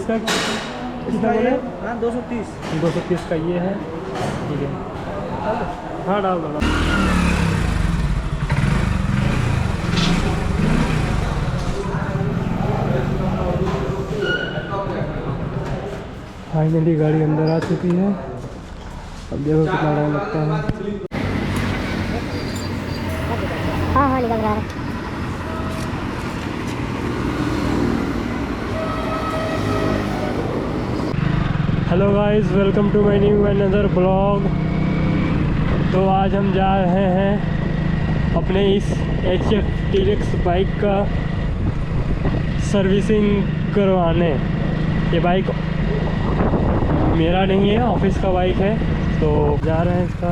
इसका कितना बोले? हाँ 230। 230 का ये है, ठीक है। हाँ डाल दो। फाइनली गाड़ी अंदर आ चुकी है। अब देखो कितना टाइम लगता है। हाँ हाँ निकल रहा है। Hello guys, welcome to my new another blog. तो आज हम जा रहे हैं अपने इस HF T-Rex बाइक का सर्विसिंग करवाने। ये बाइक मेरा नहीं है, ऑफिस का बाइक है। तो जा रहे हैं इसका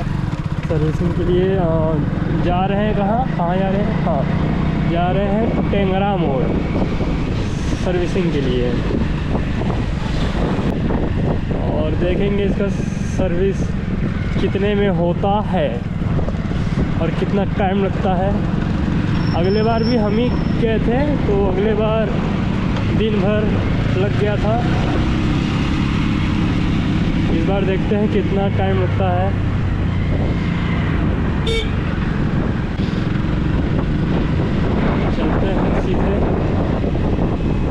सर्विसिंग के लिए। जा रहे हैं कहाँ जा रहे हैं? हाँ, जा रहे हैं टेंगरा मोड़ सर्विसिंग के लिए। और देखेंगे इसका सर्विस कितने में होता है और कितना टाइम लगता है। अगले बार भी हम ही गए थे, तो अगले बार दिन भर लग गया था। इस बार देखते हैं कितना टाइम लगता है। चलते हैं सीधे।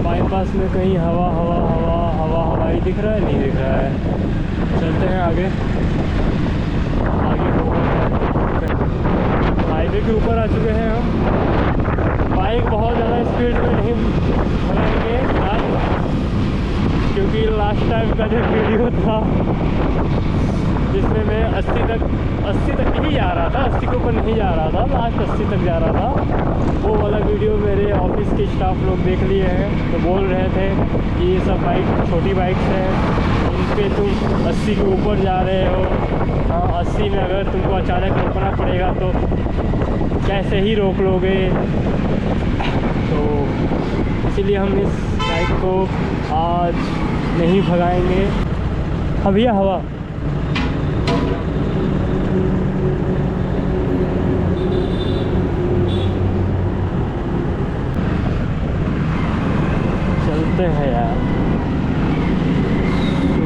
बाईपास में कहीं हवा ही दिख रहा है? नहीं दिख रहा है। चलते हैं आगे होगा। हाईवे के ऊपर आ चुके हैं हम। बाइक बहुत ज़्यादा स्पीड में नहीं भगाएंगे आज, क्योंकि लास्ट टाइम का जो वीडियो था जिसमें मैं 80 तक नहीं जा रहा था, 80 के ऊपर नहीं जा रहा था, लास्ट 80 तक जा रहा था, वो वाला वीडियो मेरे ऑफिस के स्टाफ लोग देख लिए हैं। तो बोल रहे थे कि ये सब बाइक छोटी बाइक्स हैं, इन पे तुम 80 के ऊपर जा रहे हो। हाँ, 80 में अगर तुमको अचानक रोकना पड़ेगा तो कैसे ही रोक लोगे। तो इसीलिए हम इस बाइक को आज नहीं भगाएंगे। अब यह हवा चलते हैं यार,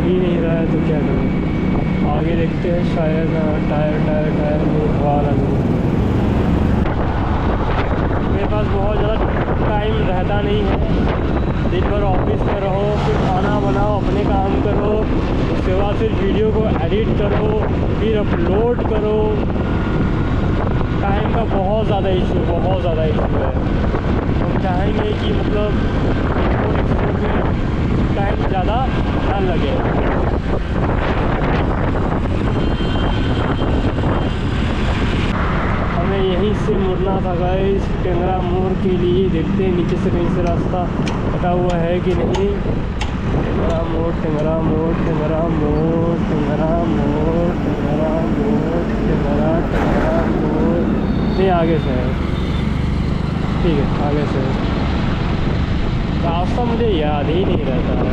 ही नहीं रहा है तो क्या करें। आगे देखते हैं, शायद टायर में हवा लगे। मेरे पास बहुत ज़्यादा टाइम रहता नहीं है। दिन भर ऑफिस में रहो, फिर खाना बनाओ, अपने काम करो, उसके बाद फिर वीडियो को एडिट करो, फिर अपलोड करो। टाइम का बहुत ज़्यादा इशू है। हम चाहेंगे कि मतलब टाइम ज़्यादा ना लगे। हमें यहीं से मुड़ना था गाइस, टेंगरा मोड़ के लिए। देखते हैं नीचे से कहीं से रास्ता कटा हुआ है कि नहीं। टेंगरा मोड़ नहीं, आगे से है। ठीक है, आगे से है। रास्ता मुझे याद ही नहीं रहता है।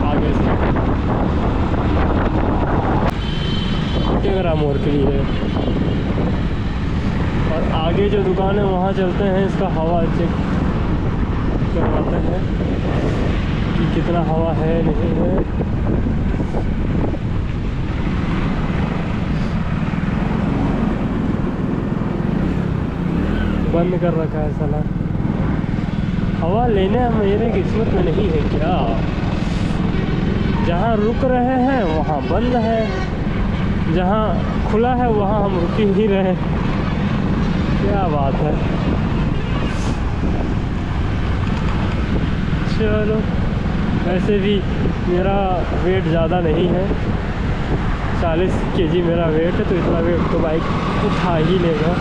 आगे से टेंगरा मोड़ के लिए। और आगे जो दुकान है वहाँ चलते हैं, इसका हवा चेक करवाते हैं कि कितना हवा है नहीं है। बंद कर रखा है साला। हवा लेने मेरे किस्मत में नहीं है क्या? जहाँ रुक रहे हैं वहाँ बंद है, जहाँ खुला है वहाँ हम रुक ही रहे। क्या बात है। चलो, वैसे भी मेरा वेट ज़्यादा नहीं है, 40 kg मेरा वेट है, तो इतना वेट तो बाइक उठा ही लेगा।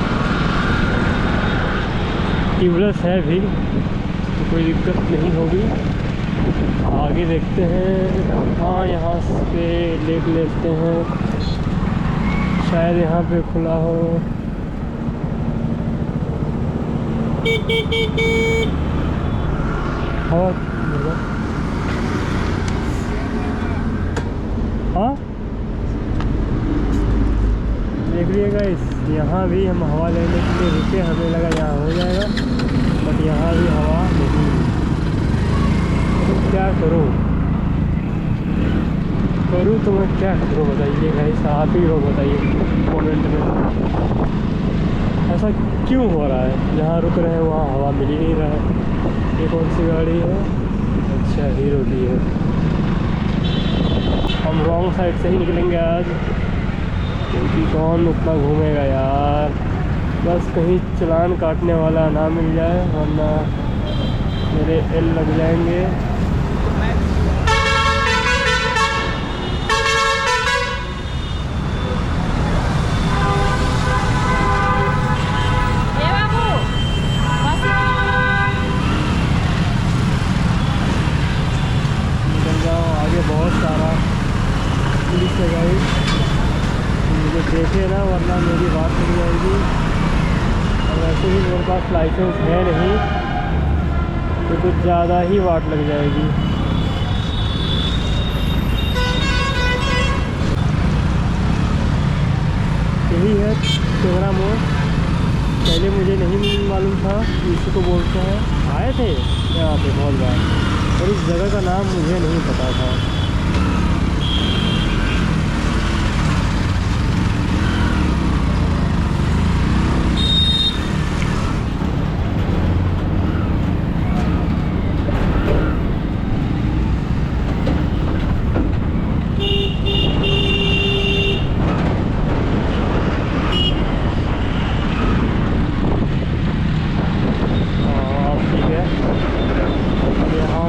ट्यूबलेस है भी, तो कोई दिक्कत नहीं होगी। आगे देखते हैं। हाँ, यहाँ से देख लेते हैं, शायद यहाँ पे खुला हो। हाँ, देख लीजिएगा। यहाँ भी हम हवा लेने के लिए रुके, हमें लगा यहाँ हो जाएगा, बट यहाँ भी हवा नहीं। क्या करूँ तो मैं क्या करूँ बताइए गाइस, आप ही लोग बताइए कमेंट में। ऐसा क्यों हो रहा है, जहाँ रुक रहे हैं वहाँ हवा मिल ही नहीं रहा है। ये कौन सी गाड़ी है? अच्छा, हीरो की है। हम रॉन्ग साइड से ही निकलेंगे आज, क्योंकि कौन उतना घूमेगा यार। बस कहीं चालान काटने वाला ना मिल जाए, वरना मेरे एल लग जाएंगे। निकल जाओ आगे, बहुत सारा पुलिस है गाड़ी, मुझे देखे ना वरना मेरी बात नहीं जाएगी। और वैसे भी मेरे पास लाइसेंस है नहीं, तो कुछ ज़्यादा ही वाट लग जाएगी। यही है तेघरा मोड़। पहले मुझे नहीं मालूम था इसी को बोलते हैं। आए थे यहाँ पे बहुत बार, और इस जगह का नाम मुझे नहीं पता था।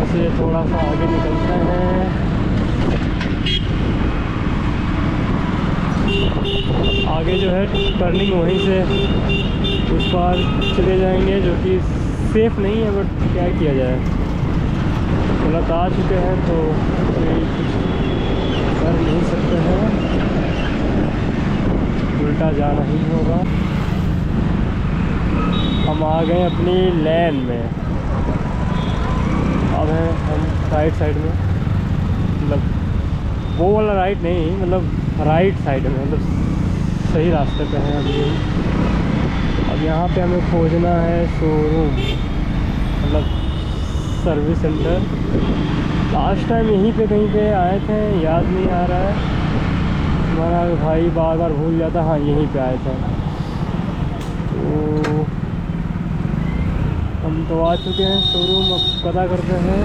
से थोड़ा सा आगे निकलते हैं। आगे जो है टर्निंग वहीं से उस पार चले जाएंगे, जो कि सेफ़ नहीं है, बट क्या किया जाए, गलत आ चुके हैं तो कोई कुछ कर नहीं सकते हैं, उल्टा जाना ही होगा। हम आ गए अपनी लेन में। अब है हम साइड में, मतलब वो वाला राइट नहीं, मतलब राइट साइड में, मतलब सही रास्ते पे हैं अभी हम। अब यहाँ पे हमें खोजना है शोरूम, मतलब सर्विस सेंटर। लास्ट टाइम यहीं पे कहीं पे आए थे, याद नहीं आ रहा है, हमारा भाई बार बार भूल जाता। हाँ, यहीं पे आए थे। तो हम तो आ चुके हैं शोरूम, अब पता करते हैं।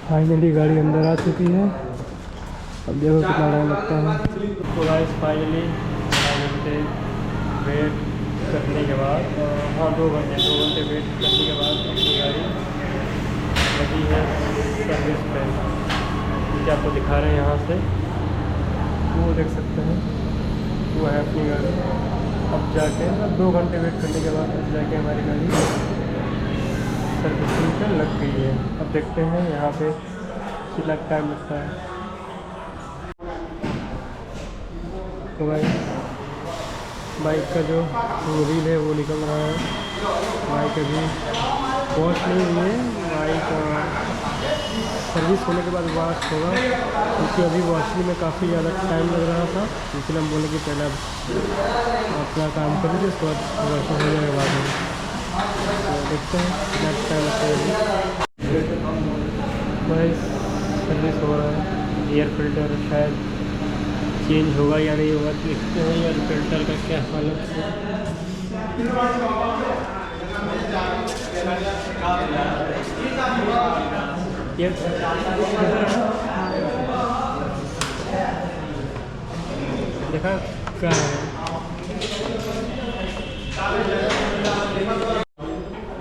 फाइनली गाड़ी अंदर आ चुकी है। अब देखो कितना टाइम लगता है। तो गाइस फाइनली 2 घंटे वेट करने के बाद, हाँ 2 घंटे वेट करने के बाद अपनी गाड़ी लगी है सर्विस पे। जो आपको दिखा रहे हैं यहाँ से, वो देख सकते हैं, वो है अपनी गाड़ी। अब जाके 2 घंटे वेट करने के बाद अब जाके हमारी गाड़ी सर्विसिंग पे लग गई है। अब देखते हैं यहाँ पे कितना टाइम लगता है। तो भाई बाइक का जो व्हील है वो निकल रहा है। बाइक अभी वॉश नहीं हुई है, बाइक सर्विस होने के बाद वॉश होगा, क्योंकि अभी वॉशिंग में काफ़ी ज़्यादा टाइम लग रहा था। इसलिए हम बोले कि पहले आप अपना काम कर लीजिए, उसके बाद वॉशिंग हो जाएगा बाद में। तो देखते हैं कितना टाइम लगता है। भाई सर्विस हो रहा है, एयर फिल्टर शायद चेंज होगा या नहीं होगा, देखते हैं एयर फिल्टर का क्या हालत है। देखा क्या है,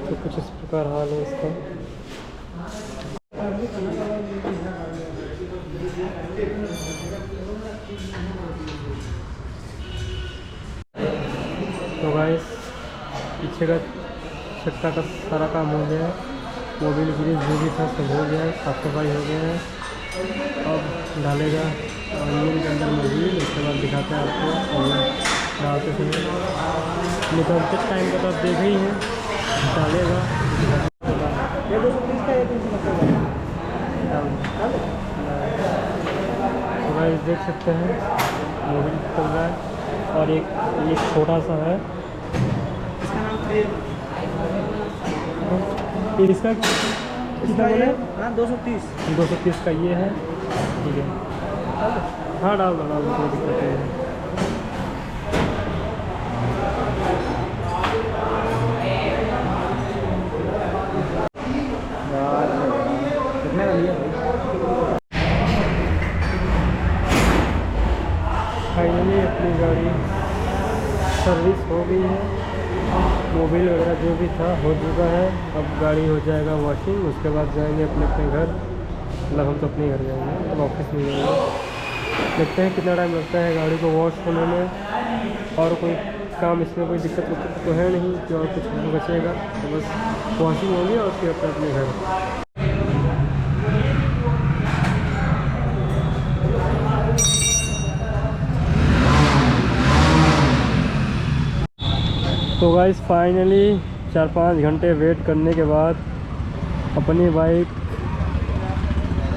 तो कुछ इस प्रकार हाल है इसका। तो गाइस पीछे का छक्का का सारा काम हो गया है, मोबिल ग्रीस जो भी था सब हो गया है, साफ सफाई हो गया है। अब डालेगा इंजन के अंदर मोबिल, उसके बाद दिखाते हैं आपको। और डालते समय निकलते टाइम का तो आप देख ही हैं, डालेगा। ये 230 का, ये 370 का। तो गाइस देख सकते हैं मोबिल चल रहा है। और एक ये छोटा सा है। इसका नाम ये इसका कितना बोले? हाँ 230। 230 का ये है। ठीक है, हाँ डाल दो कोई दिक्कत नहीं है। कितने का लिया भाई? फाइनली अपनी गाड़ी सर्विस हो गई है, मोबिल वगैरह जो भी था हो चुका है। अब गाड़ी हो जाएगा वॉशिंग, उसके बाद जाएंगे अपने अपने घर। मतलब हम तो अपने घर जाएंगे, मतलब ऑफिस में जाएंगे। देखते हैं कितना टाइम लगता है गाड़ी को वॉश होने में। और कोई काम इसमें कोई दिक्कत तो है नहीं कि और कुछ बचेगा, तो बस वॉशिंग होगी और फिर अपने घर। तो गाइस फाइनली 4-5 घंटे वेट करने के बाद अपनी बाइक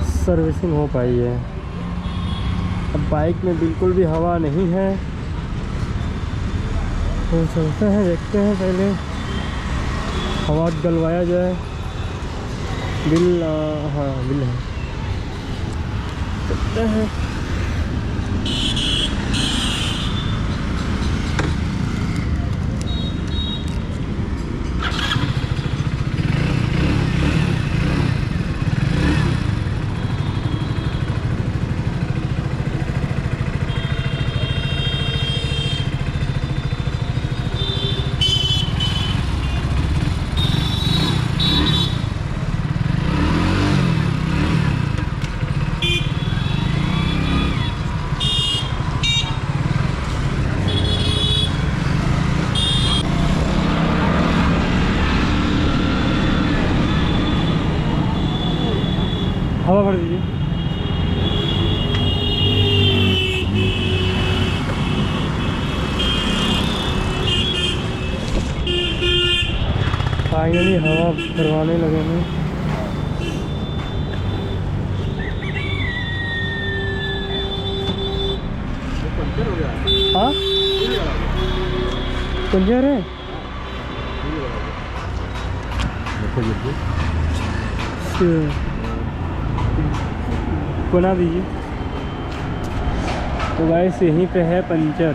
सर्विसिंग हो पाई है। अब बाइक में बिल्कुल भी हवा नहीं है, तो चलते हैं देखते हैं, पहले हवा डलवाया जाए। बिल हाँ बिल है, देखते हैं। हवा भर दीजिए। फाइनली हवा भरवाने लगे हैं। पंचर हो गया। हाँ पंचर है। बना दीजिए। तो गाइस यहीं पे है पंचर,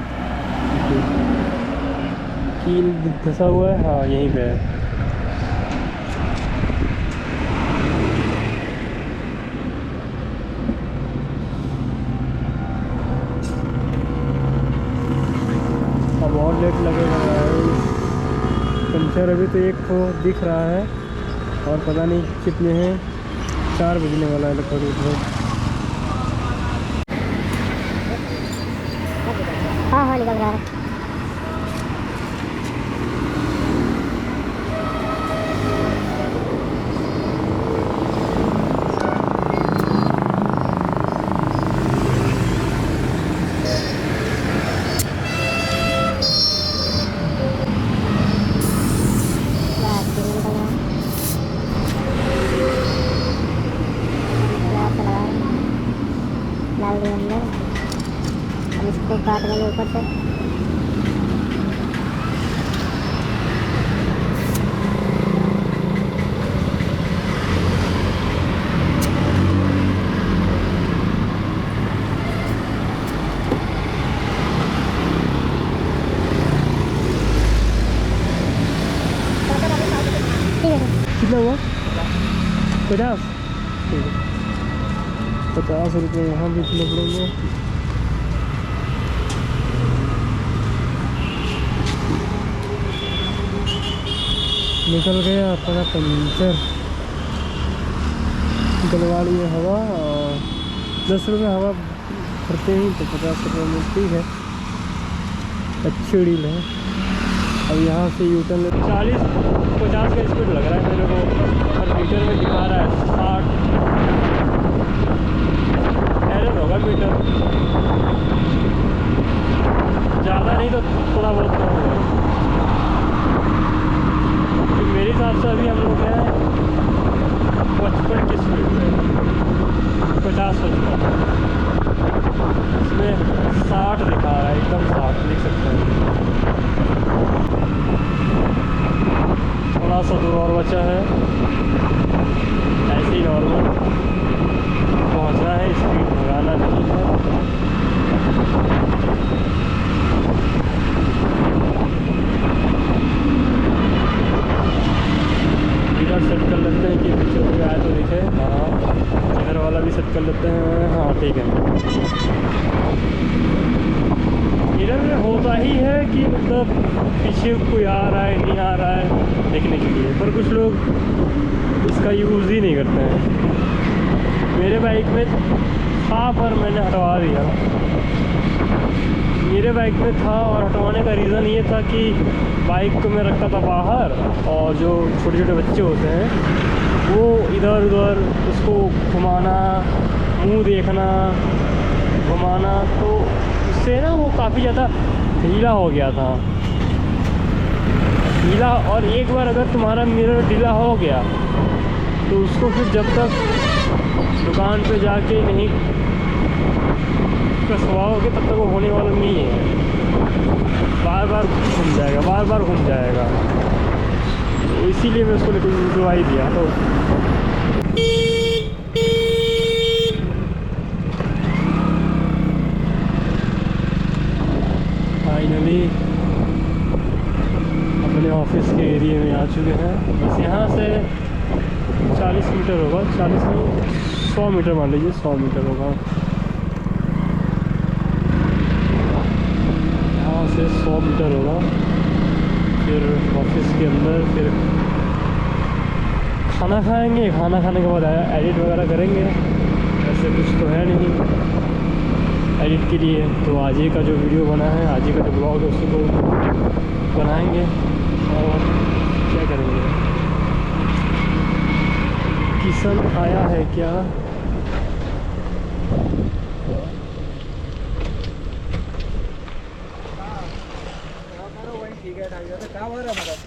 कील धंसा हुआ है। हाँ यहीं पे है। अब और लेट लगेगा गाइस। पंचर अभी तो एक तो दिख रहा है और पता नहीं कितने हैं। 4 बजने वाला है लगभग। हाँ हाँ निकल रहा है। डाल दिया अंदर। अब इसको काट देंगे ऊपर से। कितना हुआ? 50। ठीक है, 50 रुपये यहाँ भी चले पड़ेंगे। निकल गया अपना पंचर। डलवा लिए हवा, और 10 रुपये हवा भरते ही तो 50 रुपये मिलती है। अच्छी डील है। अब यहाँ से यूटर्न 40-50 का स्पीड लग रहा है मेरे को, और मीटर में दिखा रहा है 60। एरर होगा मीटर, ज़्यादा नहीं तो थोड़ा बहुत तो होगा। तो मेरे हिसाब से अभी हम लोग हैं 55 की स्पीड में, 50-55। इसमें 60 दिखा रहा है, एकदम 60। देख सकते हैं। थोड़ा सा दूर और बचा है, ऐसे ही नॉर्मल पहुंचना है, स्पीड भगाना नहीं है। इधर सेट कर लेते हैं कि पीछे कोई आया तो दिखे। हाँ, इधर वाला भी सेट कर लेते हैं। हाँ ठीक है। इधर में होता ही है कि मतलब पीछे कोई आ रहा है नहीं आ रहा है देखने के लिए, पर कुछ लोग इसका यूज़ ही नहीं करते हैं। मेरे बाइक में था पर मैंने हटवा दिया। मेरे बाइक में था और हटवाने का रीज़न ये था कि बाइक को मैं रखता था बाहर, और जो छोटे छोटे बच्चे होते हैं वो इधर उधर उसको घुमाना, मुंह देखना, घुमाना, तो उससे ना वो काफ़ी ज़्यादा ढीला हो गया था। ढीला, और एक बार अगर तुम्हारा मिरर ढीला हो गया तो उसको फिर जब तक दुकान पे जाके नहीं कसवाओगे तब तक वो होने वाला नहीं है। बार बार घूम जाएगा, बार बार घूम जाएगा। तो इसीलिए मैं उसको निकलवा ही दिया। तो फाइनली अपने ऑफिस के एरिया में आ चुके हैं। बस यहाँ से 40 मीटर होगा, 40 नहीं 100 मीटर मान लीजिए, 100 मीटर होगा। यहाँ से 100 मीटर होगा, फिर ऑफिस के अंदर, फिर खाना खाएंगे। खाना खाने के बाद एडिट वगैरह करेंगे। ऐसे कुछ तो है नहीं एडिट के लिए, तो आज ही का जो वीडियो बना है, आज ही का जो ब्लॉग है उसको बनाएंगे और क्या करेंगे। किशन आया है क्या? ठीक है, कहाँ भर है मतलब?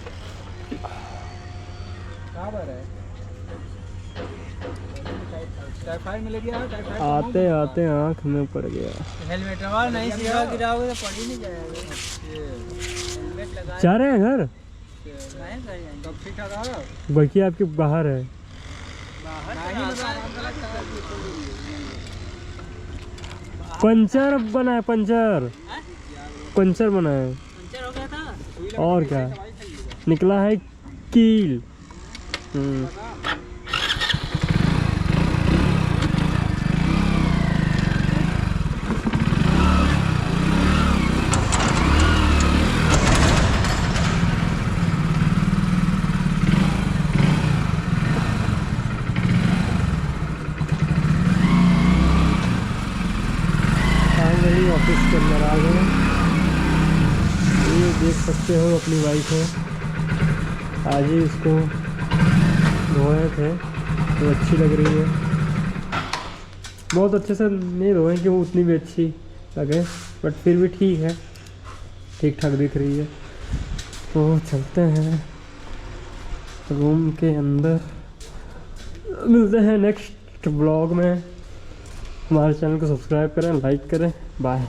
कहाँ भर है? टाइफाइड में लग गया। आते आते आँख में पड़ गया। हेलमेट लगा, नहीं सीधा गिराओगे तो पड़ ही नहीं जाएगा। हेलमेट लगा। जा रहे हैं घर? तब ठीक ठाक आ रहा। बल्कि आपके बाहर है। पंचर बना है, पंचर बना है। पंचर हो गया था और क्या निकला है, कील। ऑफिस के अंदर आ गए। ये देख सकते हो अपनी बाइक है, आज ही इसको धोए थे तो अच्छी लग रही है। बहुत अच्छे से नहीं धोए कि वो उतनी भी अच्छी लगे, बट फिर भी ठीक है, ठीक ठाक दिख रही है। तो चलते हैं रूम के अंदर, मिलते हैं नेक्स्ट ब्लॉग में। हमारे चैनल को सब्सक्राइब करें, लाइक करें। बाय।